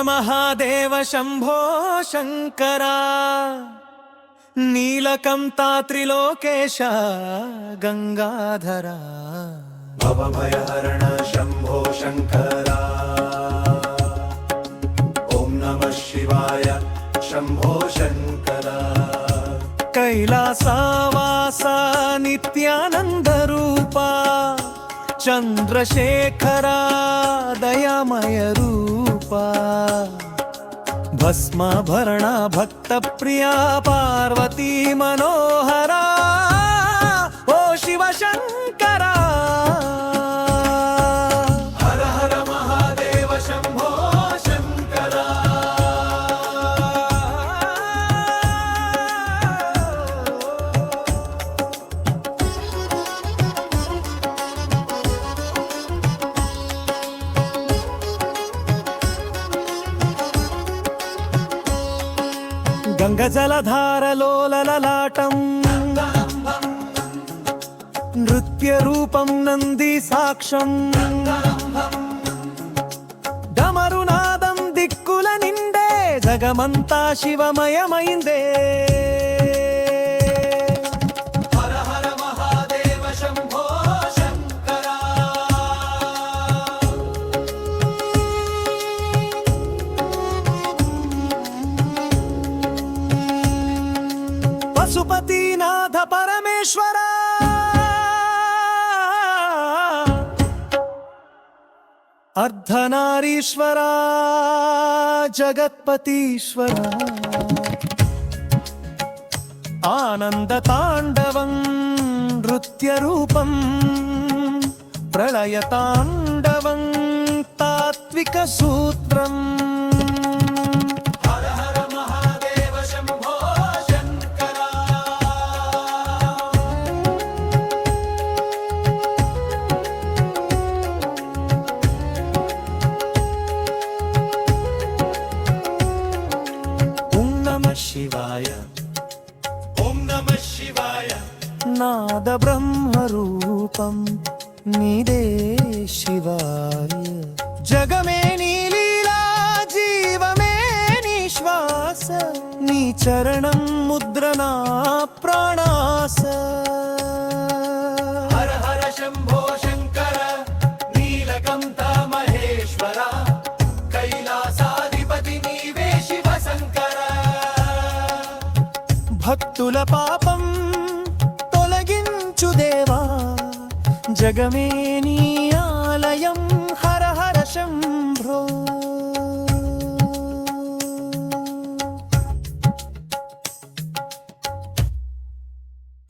महादेव शंभो शंकरा नीलकंता त्रिलोकेश गंगाधरा भवभयहरण शंभो शंकरा ओम नमः शिवाय शंभो शंकरा कैलासवासा नित्यानंद रूपा चंद्रशेखरा दयामय रूपा भस्माभरणा भक्तप्रिया पार्वती मनोहरा ओ शिव शंकरा हर हर महादेव शंभो शंकरा गंगजलधारलोलललाटं नृत्यरूपं नन्दी साक्षं डमरुनादं दिक्कुल निंडे जगमंता शिवमयमैंदे हर हर महादेव शंभो शंकरा पशुपतिनाथ परमेश्वरा अर्धनारीश्वरा जगत्पतीश्वरा आनन्दताण्डवं नृत्यरूपं प्रलयताण्डवं तात्विकसूत्रम् हर हर महादेव शंभो शंकरा ॐ नमः शिवाय ओम नमः शिवाय नाद ब्रह्मरूपं निदे शिवाय जगमे नीलीला जीवमे निश्वास नी चरणं मुद्रना प्राणास हर हर शंभो शंकर नीलकंठ महेश्वरा कैलासाधिपति नीवे शिव शंकर భక్తుల పాపం తొలగించు దేవా జగమే నీ